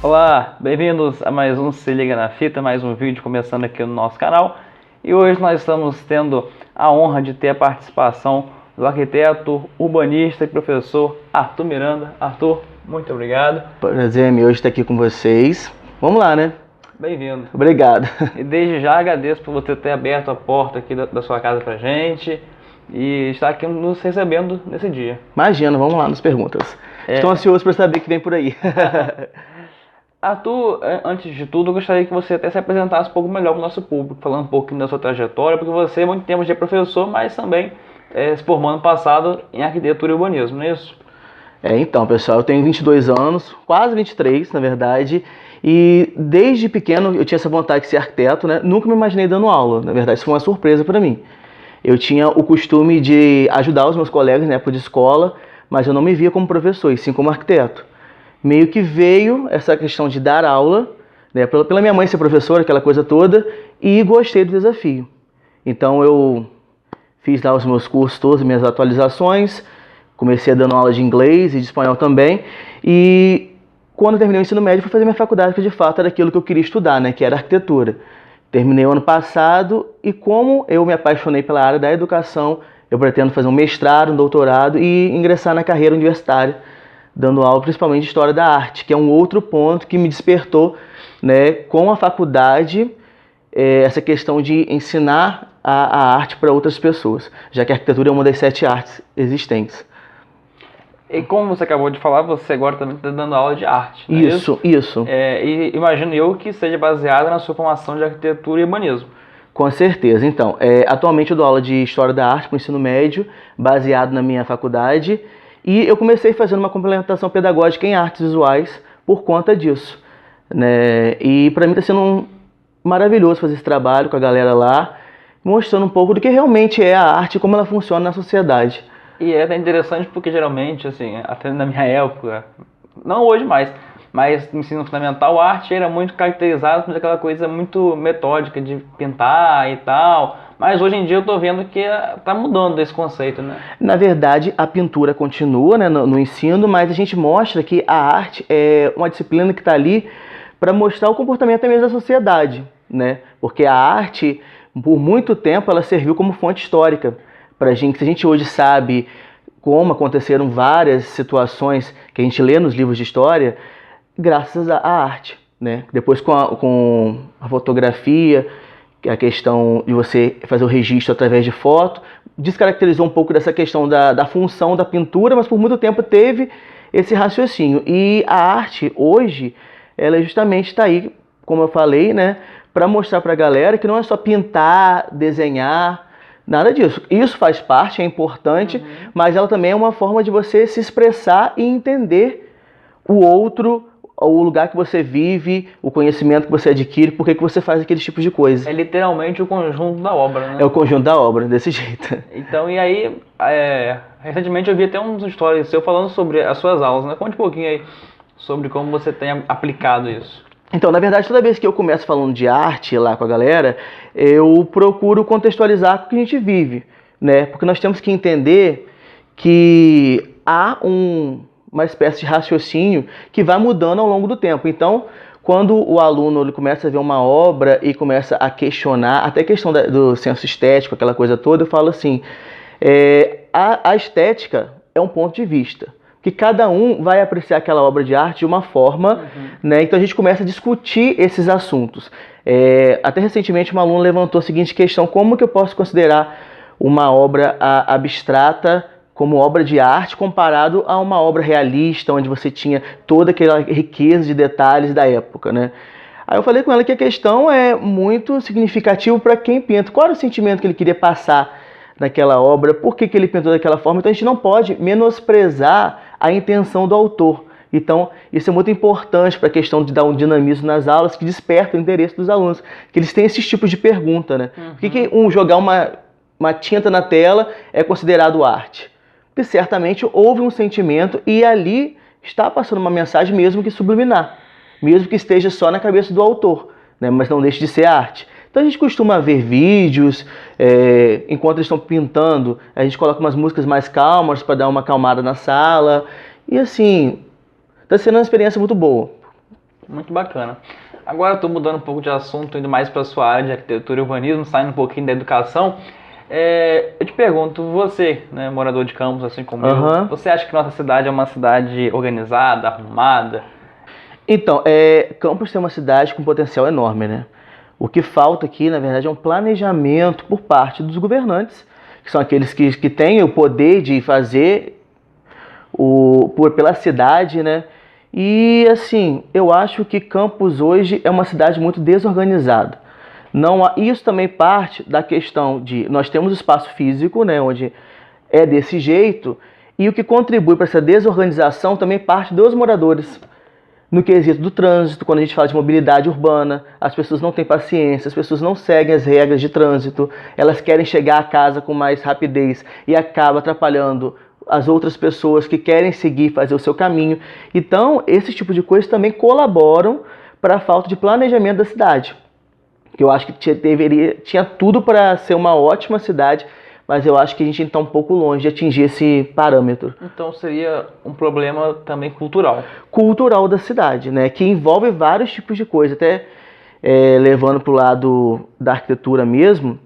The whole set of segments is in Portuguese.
Olá, bem-vindos a mais um Se Liga na Fita, mais um vídeo começando aqui no nosso canal. E hoje nós estamos tendo a honra de ter a participação do arquiteto, urbanista e professor Arthur Miranda. Arthur, muito obrigado. Prazer é meu hoje estar aqui com vocês. Vamos lá, né? Bem-vindo. Obrigado. E desde já agradeço por você ter aberto a porta aqui da sua casa pra gente e estar aqui nos recebendo nesse dia. Imagina, vamos lá nas perguntas. Estou ansioso para saber o que vem por aí. Arthur, antes de tudo, eu gostaria que você até se apresentasse um pouco melhor para o nosso público, falando um pouquinho da sua trajetória, porque você, há muito tempo, já é professor, mas também se formou ano passado em arquitetura e urbanismo, não é isso? Então, pessoal, eu tenho 22 anos, quase 23, na verdade, e desde pequeno eu tinha essa vontade de ser arquiteto, né? Nunca me imaginei dando aula, na verdade, isso foi uma surpresa para mim. Eu tinha o costume de ajudar os meus colegas na época de escola, mas eu não me via como professor, e sim como arquiteto. Meio que veio essa questão de dar aula, né, pela minha mãe ser professora, aquela coisa toda, e gostei do desafio. Então eu fiz lá os meus cursos todos, minhas atualizações, comecei dando aula de inglês e de espanhol também, e quando terminei o ensino médio fui fazer minha faculdade, que de fato era aquilo que eu queria estudar, né, que era arquitetura. Terminei o ano passado e como eu me apaixonei pela área da educação, eu pretendo fazer um mestrado, um doutorado e ingressar na carreira universitária, dando aula principalmente de História da Arte, que é um outro ponto que me despertou, né, com a faculdade, essa questão de ensinar a arte para outras pessoas, já que a arquitetura é uma das 7 artes existentes. E como você acabou de falar, você agora também está dando aula de arte, não é Isso. E imagino eu que seja baseada na sua formação de arquitetura e urbanismo. Com certeza. Então, atualmente eu dou aula de História da Arte para o ensino médio, baseado na minha faculdade, e eu comecei fazendo uma complementação pedagógica em artes visuais por conta disso, né? E para mim está sendo maravilhoso fazer esse trabalho com a galera lá, mostrando um pouco do que realmente é a arte e como ela funciona na sociedade. E é interessante porque geralmente, assim, até na minha época, não hoje mais, mas no ensino fundamental, a arte era muito caracterizada por aquela coisa muito metódica de pintar e tal. Mas hoje em dia eu tô vendo que tá mudando esse conceito, né? Na verdade, a pintura continua, né, no ensino, mas a gente mostra que a arte é uma disciplina que está ali para mostrar o comportamento mesmo da sociedade, né? Porque a arte, por muito tempo, ela serviu como fonte histórica para a gente. Se a gente hoje sabe como aconteceram várias situações que a gente lê nos livros de história, graças à arte, né? Depois com a fotografia, a questão de você fazer o registro através de foto, descaracterizou um pouco dessa questão da função da pintura, mas por muito tempo teve esse raciocínio. E a arte, hoje, ela justamente está aí, como eu falei, né, para mostrar para a galera que não é só pintar, desenhar, nada disso. Isso faz parte, é importante, mas ela também é uma forma de você se expressar e entender o outro, o lugar que você vive, o conhecimento que você adquire, por que você faz aqueles tipos de coisa. É literalmente o conjunto da obra, né? É o conjunto da obra, desse jeito. Então, e aí, recentemente eu vi até uns stories seu falando sobre as suas aulas, né? Conte um pouquinho aí sobre como você tem aplicado isso. Então, na verdade, toda vez que eu começo falando de arte lá com a galera, eu procuro contextualizar com o que a gente vive, né? Porque nós temos que entender que há uma espécie de raciocínio que vai mudando ao longo do tempo. Então, quando o aluno ele começa a ver uma obra e começa a questionar, até a questão do senso estético, aquela coisa toda, eu falo assim, a estética é um ponto de vista, que cada um vai apreciar aquela obra de arte de uma forma, né? Então a gente começa a discutir esses assuntos. Até recentemente uma aluna levantou a seguinte questão: como que eu posso considerar uma obra abstrata como obra de arte comparado a uma obra realista, onde você tinha toda aquela riqueza de detalhes da época, né? Aí eu falei com ela que a questão é muito significativa para quem pinta. Qual era o sentimento que ele queria passar naquela obra? Por que ele pintou daquela forma? Então a gente não pode menosprezar a intenção do autor. Então isso é muito importante para a questão de dar um dinamismo nas aulas, que desperta o interesse dos alunos, que eles têm esses tipos de pergunta, né? Por que jogar uma tinta na tela é considerado arte? Porque certamente houve um sentimento e ali está passando uma mensagem, mesmo que subliminar, mesmo que esteja só na cabeça do autor, né? Mas não deixe de ser arte. Então a gente costuma ver vídeos, enquanto eles estão pintando, a gente coloca umas músicas mais calmas para dar uma acalmada na sala. E assim, está sendo uma experiência muito boa. Muito bacana. Agora eu estou mudando um pouco de assunto, indo mais para a sua área de arquitetura e urbanismo, saindo um pouquinho da educação. Eu te pergunto, você, né, morador de Campos, assim como eu, Aham. você acha que nossa cidade é uma cidade organizada, arrumada? Então, Campos tem uma cidade com potencial enorme, né? O que falta aqui, na verdade, é um planejamento por parte dos governantes, que são aqueles que têm o poder de fazer pela cidade, né? E assim, eu acho que Campos hoje é uma cidade muito desorganizada. Não isso também parte da questão de nós temos espaço físico, né, onde é desse jeito, e o que contribui para essa desorganização também parte dos moradores. No quesito do trânsito, quando a gente fala de mobilidade urbana, as pessoas não têm paciência, as pessoas não seguem as regras de trânsito, elas querem chegar a casa com mais rapidez e acaba atrapalhando as outras pessoas que querem seguir, fazer o seu caminho. Então, esse tipo de coisas também colaboram para a falta de planejamento da cidade. Que eu acho que tinha tudo para ser uma ótima cidade, mas eu acho que a gente está um pouco longe de atingir esse parâmetro. Então seria um problema também cultural. Cultural da cidade, né? Que envolve vários tipos de coisa, até levando para o lado da arquitetura mesmo.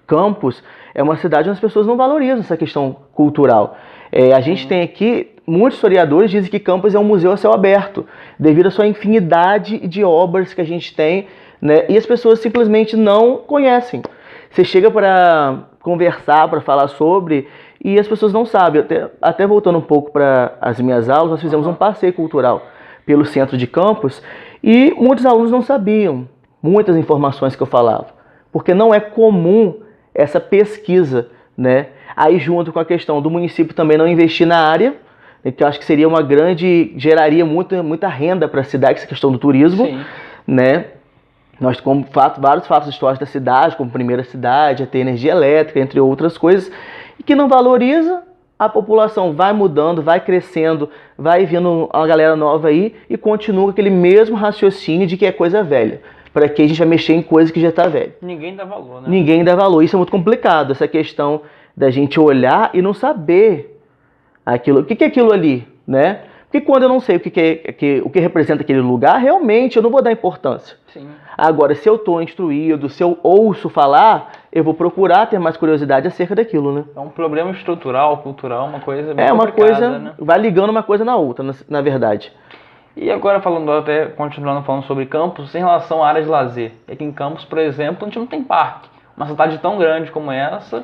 Campos é uma cidade onde as pessoas não valorizam essa questão cultural. A gente tem aqui, muitos historiadores dizem que Campos é um museu a céu aberto, devido à sua infinidade de obras que a gente tem, né? E as pessoas simplesmente não conhecem. Você chega para conversar, para falar sobre, e as pessoas não sabem. Até voltando um pouco para as minhas aulas, nós fizemos um passeio cultural pelo centro de Campos, e muitos alunos não sabiam muitas informações que eu falava, porque não é comum essa pesquisa, né? Aí junto com a questão do município também não investir na área, que eu acho que seria geraria muita renda para a cidade, essa questão do turismo, Sim. né? Nós temos vários fatos históricos da cidade, como primeira cidade, a ter energia elétrica, entre outras coisas, e que não valoriza, a população vai mudando, vai crescendo, vai vindo uma galera nova aí e continua aquele mesmo raciocínio de que é coisa velha. Para que a gente vai mexer em coisa que já está velha? Ninguém dá valor, né? Ninguém dá valor. Isso é muito complicado, essa questão da gente olhar e não saber aquilo. O que é aquilo ali, né? Porque quando eu não sei o que representa aquele lugar, realmente eu não vou dar importância. Sim. Agora, se eu estou instruído, se eu ouço falar, eu vou procurar ter mais curiosidade acerca daquilo, né? É um problema estrutural, cultural, uma coisa bem uma complicada, coisa, né? vai ligando uma coisa na outra, na verdade. E agora continuando falando sobre Campos, em relação à área de lazer. Aqui em Campos, por exemplo, a gente não tem parque. Uma cidade tão grande como essa,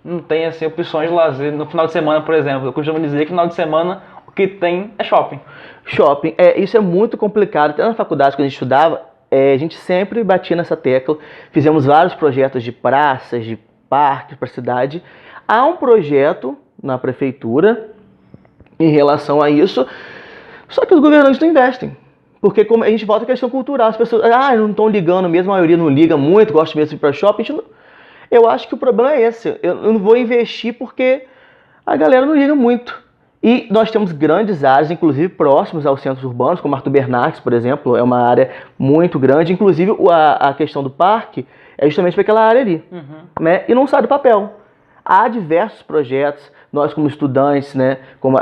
não tem assim, opções de lazer. No final de semana, por exemplo, eu costumo dizer que no final de semana o que tem é shopping. Shopping, isso é muito complicado. Até na faculdade, quando a gente estudava, a gente sempre batia nessa tecla. Fizemos vários projetos de praças, de parques para a cidade. Há um projeto na prefeitura em relação a isso, só que os governantes não investem. Porque como a gente volta à questão cultural, as pessoas não estão ligando mesmo, a maioria não liga muito, gosta mesmo de ir para shopping. Eu acho que o problema é esse. Eu não vou investir porque a galera não liga muito. E nós temos grandes áreas, inclusive próximos aos centros urbanos, como Arthur Bernardes, por exemplo, é uma área muito grande. Inclusive a questão do parque é justamente para aquela área ali, né? E não sai do papel. Há diversos projetos, nós como estudantes, né,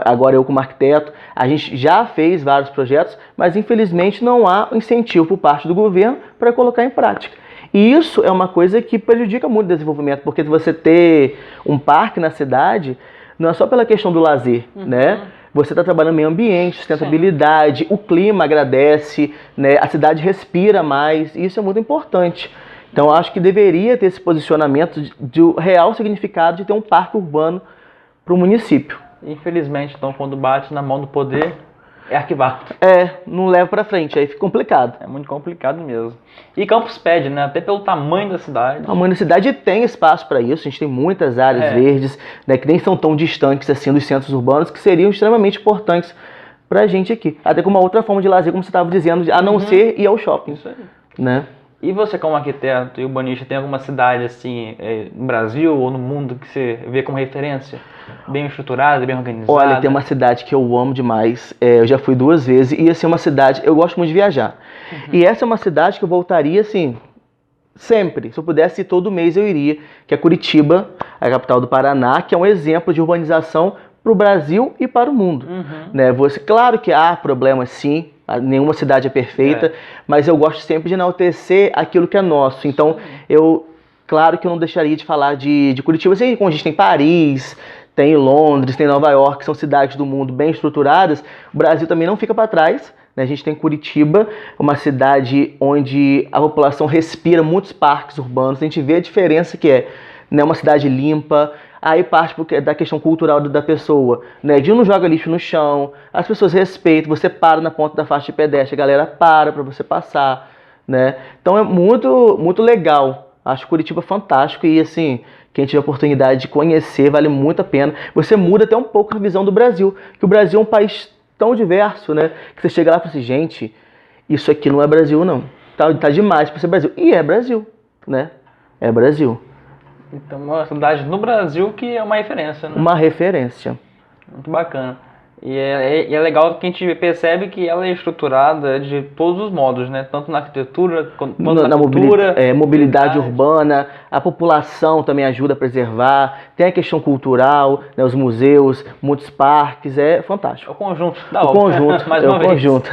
agora eu como arquiteto, a gente já fez vários projetos, mas infelizmente não há incentivo por parte do governo para colocar em prática. E isso é uma coisa que prejudica muito o desenvolvimento, porque se você ter um parque na cidade, não é só pela questão do lazer, né? Você está trabalhando no meio ambiente, sustentabilidade, sim, o clima agradece, né? A cidade respira mais, e isso é muito importante. Então, eu acho que deveria ter esse posicionamento de real significado de ter um parque urbano para o município. Infelizmente, então, quando bate na mão do poder, é arquivar. Não leva para frente, aí fica complicado. É muito complicado mesmo. E Campos pede, né? Até pelo tamanho da cidade. O tamanho da cidade tem espaço para isso, a gente tem muitas áreas verdes, né, que nem são tão distantes assim dos centros urbanos, que seriam extremamente importantes para a gente aqui. Até como uma outra forma de lazer, como você estava dizendo, a não ser ir ao shopping. Isso aí. Né? E você, como arquiteto e urbanista, tem alguma cidade assim no Brasil ou no mundo que você vê como referência? Bem estruturada, bem organizada? Olha, tem uma cidade que eu amo demais, eu já fui 2 vezes, e assim, é uma cidade, eu gosto muito de viajar. E essa é uma cidade que eu voltaria assim, sempre. Se eu pudesse ir todo mês eu iria, que é Curitiba, a capital do Paraná, que é um exemplo de urbanização para o Brasil e para o mundo. Né? Claro que há problemas sim, Nenhuma cidade é perfeita, mas eu gosto sempre de enaltecer aquilo que é nosso. Então, claro que eu não deixaria de falar de Curitiba. Assim, como a gente tem Paris, tem Londres, tem Nova York, que são cidades do mundo bem estruturadas, o Brasil também não fica para trás. Né? A gente tem Curitiba, uma cidade onde a população respira muitos parques urbanos, a gente vê a diferença que é, né? Uma cidade limpa. Aí parte da questão cultural da pessoa, né? De não joga lixo no chão, as pessoas respeitam, você para na ponta da faixa de pedestre, a galera para você passar, né? Então é muito, muito legal. Acho Curitiba fantástico e, assim, quem tiver a oportunidade de conhecer, vale muito a pena. Você muda até um pouco a visão do Brasil, que o Brasil é um país tão diverso, né? Que você chega lá e fala assim, gente, isso aqui não é Brasil, não. Tá demais pra ser Brasil. E é Brasil, né? É Brasil. Então, uma cidade no Brasil que é uma referência, né? Uma referência. Muito bacana. E é legal que a gente percebe que ela é estruturada de todos os modos, né? Tanto na arquitetura quanto na cultura. Mobilidade urbana, a população também ajuda a preservar, tem a questão cultural, né? Os museus, muitos parques, é fantástico. É o conjunto da obra. O conjunto, mais uma vez. Conjunto.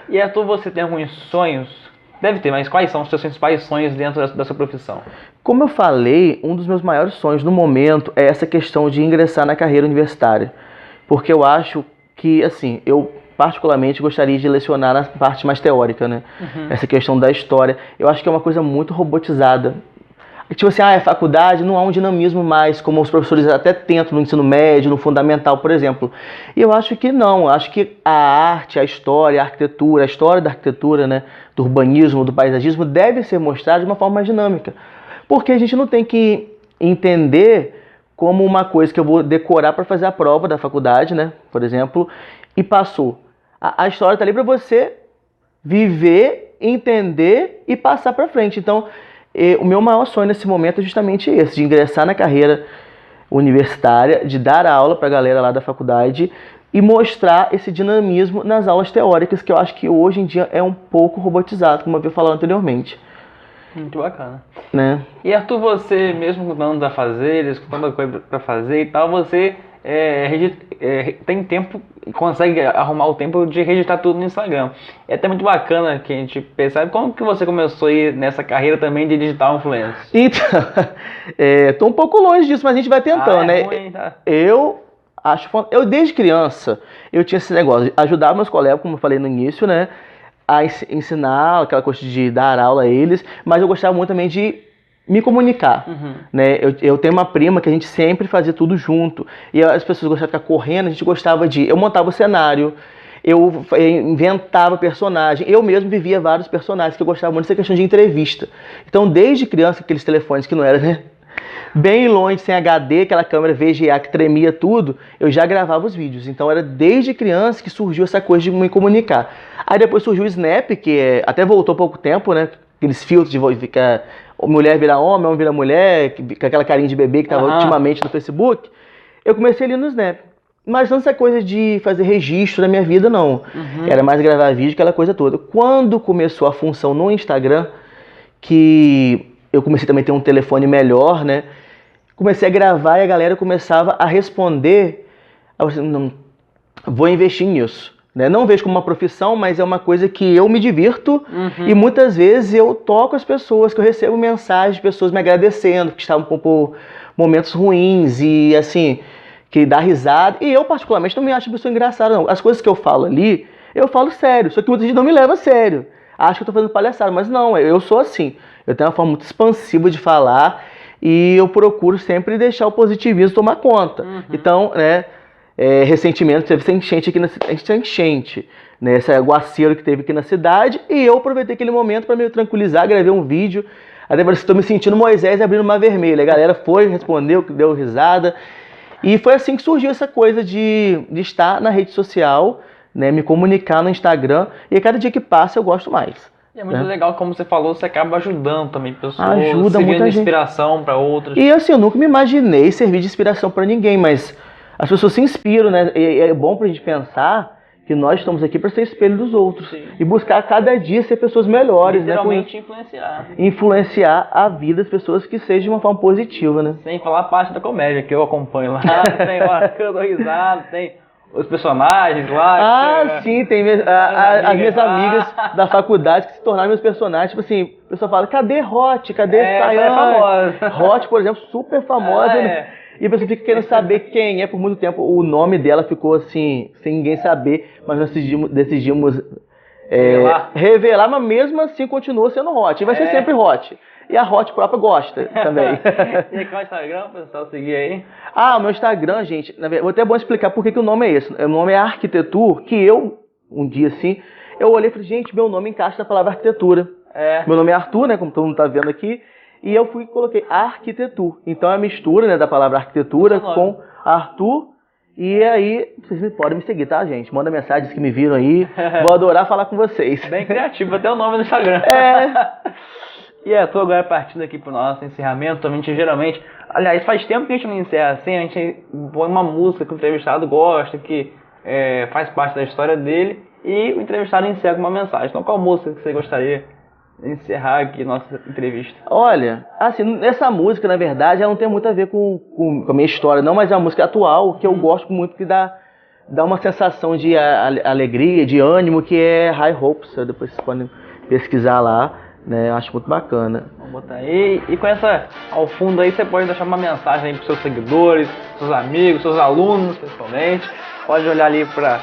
E Arthur, você tem alguns sonhos? Deve ter, mas quais são os seus principais sonhos dentro da sua profissão? Como eu falei, um dos meus maiores sonhos no momento é essa questão de ingressar na carreira universitária. Porque eu acho que, assim, eu particularmente gostaria de lecionar na parte mais teórica, né? Essa questão da história. Eu acho que é uma coisa muito robotizada. Tipo assim, é faculdade, não há um dinamismo mais, como os professores até tentam no ensino médio, no fundamental, por exemplo. E eu acho que não, eu acho que a arte, a história, a arquitetura, a história da arquitetura, né, do urbanismo, do paisagismo, deve ser mostrada de uma forma mais dinâmica. Porque a gente não tem que entender como uma coisa que eu vou decorar para fazer a prova da faculdade, né, por exemplo, e passou. A história está ali para você viver, entender e passar para frente. Então, o meu maior sonho nesse momento é justamente esse, de ingressar na carreira universitária, de dar aula para a galera lá da faculdade e mostrar esse dinamismo nas aulas teóricas, que eu acho que hoje em dia é um pouco robotizado, como eu havia falado anteriormente. Muito bacana. Né? E Arthur, você mesmo dando a fazer, escutando coisa para fazer e tal, você tem tempo, consegue arrumar o tempo de registrar tudo no Instagram. É até muito bacana que a gente percebe como que você começou a ir nessa carreira também de digital influencer. Então, tô um pouco longe disso, mas a gente vai tentando, né? Ruim, tá? Eu desde criança, eu tinha esse negócio de ajudar meus colegas, como eu falei no início, né? A ensinar, aquela coisa de dar aula a eles, mas eu gostava muito também de me comunicar, né? Eu tenho uma prima que a gente sempre fazia tudo junto, e as pessoas gostavam de ficar correndo, a gente gostava eu montava o cenário, eu inventava personagem, eu mesmo vivia vários personagens, que eu gostava muito dessa questão de entrevista. Então, desde criança, aqueles telefones que não eram, né, bem longe, sem HD, aquela câmera VGA que tremia tudo, eu já gravava os vídeos. Então, era desde criança que surgiu essa coisa de me comunicar. Aí depois surgiu o Snap, que até voltou há pouco tempo, né, aqueles filtros de ficar mulher virar homem vira mulher, com aquela carinha de bebê que estava ultimamente no Facebook. Eu comecei ali no Snap. Mas não essa coisa de fazer registro da minha vida, não. Era mais gravar vídeo, aquela coisa toda. Quando começou a função no Instagram, que eu comecei também a ter um telefone melhor, né? Comecei a gravar e a galera começava a responder. Eu falei, não, vou investir nisso. Né? Não vejo como uma profissão, mas é uma coisa que eu me divirto e muitas vezes eu toco as pessoas, que eu recebo mensagens de pessoas me agradecendo, que estavam por momentos ruins e assim, que dá risada. E eu particularmente não me acho uma pessoa engraçada, não. As coisas que eu falo ali, eu falo sério, só que muita gente não me leva a sério. Acho que eu tô fazendo palhaçada, mas não, eu sou assim. Eu tenho uma forma muito expansiva de falar e eu procuro sempre deixar o positivismo tomar conta. Então, né, recentemente teve essa enchente aqui né, esse aguaceiro que teve aqui na cidade, e eu aproveitei aquele momento para me tranquilizar, gravei um vídeo, até parece que estou me sentindo Moisés abrindo uma vermelha. A galera foi, respondeu, deu risada, e foi assim que surgiu essa coisa de estar na rede social, né, me comunicar no Instagram, e a cada dia que passa eu gosto mais. E é muito legal, como você falou, você acaba ajudando também pessoas, ajuda servindo muita de inspiração para outras. E assim, eu nunca me imaginei servir de inspiração para ninguém, mas as pessoas se inspiram, né? E é bom pra gente pensar que nós estamos aqui para ser espelho dos outros. Sim. E buscar cada dia ser pessoas melhores, literalmente, né? Influenciar a vida das pessoas que seja de uma forma positiva, né? Sem falar a parte da comédia que eu acompanho lá, tem uma risada, tem os personagens lá. Ah, sim, tem as minhas amigas da faculdade que se tornaram meus personagens. Tipo assim, o pessoal fala, cadê Hot? Cadê Ela é famosa. Hot, por exemplo, super famosa. E a pessoa fica querendo saber quem é por muito tempo. O nome dela ficou assim, sem ninguém saber, mas nós decidimos revelar, mas mesmo assim continua sendo Hot. E vai ser sempre Hot. E a Hot própria gosta também. E qual é o Instagram, pessoal, seguir aí? O meu Instagram, gente, vou até bom explicar por que o nome é esse. O nome é Arquitetur, que eu, um dia assim, eu olhei e falei, gente, meu nome encaixa na palavra arquitetura. Meu nome é Arthur, né, como todo mundo tá vendo aqui, e eu fui e coloquei Arquitetur. Então é a mistura, né, da palavra arquitetura com Arthur. E aí, vocês podem me seguir, tá, gente? Manda mensagens que me viram aí. Vou adorar falar com vocês. Bem criativo, até o nome no Instagram. E tô agora partindo aqui pro nosso encerramento. A gente geralmente, aliás, faz tempo que a gente não encerra assim, a gente põe uma música que o entrevistado gosta, que faz parte da história dele, e o entrevistado encerra com uma mensagem. Então, qual música que você gostaria de encerrar aqui a nossa entrevista? Olha, assim, essa música, na verdade, ela não tem muito a ver com a minha história, não, mas é uma música atual que eu gosto muito, que dá uma sensação de alegria, de ânimo, que é High Hopes. Depois vocês podem pesquisar lá. Né, eu acho muito bacana. Vamos botar aí. E com essa ao fundo aí, você pode deixar uma mensagem aí pros seus seguidores, seus amigos, seus alunos, principalmente. Pode olhar ali pra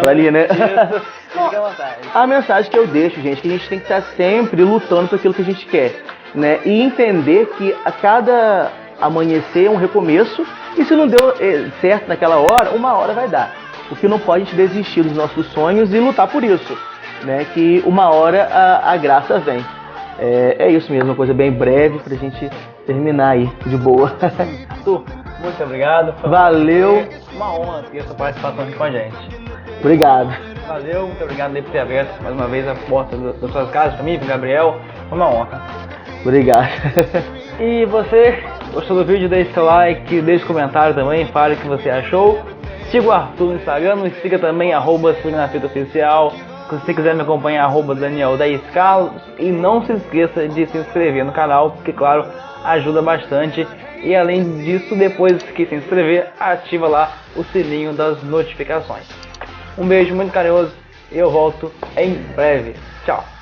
ali, né? Fica à vontade. A mensagem que eu deixo, gente, que a gente tem que estar sempre lutando por aquilo que a gente quer, né? E entender que a cada amanhecer é um recomeço, e se não deu certo naquela hora, uma hora vai dar. O que não pode é a gente desistir dos nossos sonhos e lutar por isso. Né, que uma hora a graça vem. É isso mesmo, uma coisa bem breve pra gente terminar aí de boa. Arthur, muito obrigado. Valeu. Uma honra ter essa participação aqui com a gente. Obrigado. Valeu, muito obrigado por ter aberto mais uma vez a porta das suas casas pra mim, pro Gabriel. Foi uma honra. Obrigado. E você, gostou do vídeo? Deixe seu like, deixe comentário também, fale o que você achou. Siga o Arthur no Instagram, nos siga também, @SegnaFitaOficial. Se você quiser me acompanhar, @Daniel10Carlos. E não se esqueça de se inscrever no canal, porque, claro, ajuda bastante. E além disso, depois que se inscrever, ativa lá o sininho das notificações. Um beijo muito carinhoso e eu volto em breve. Tchau!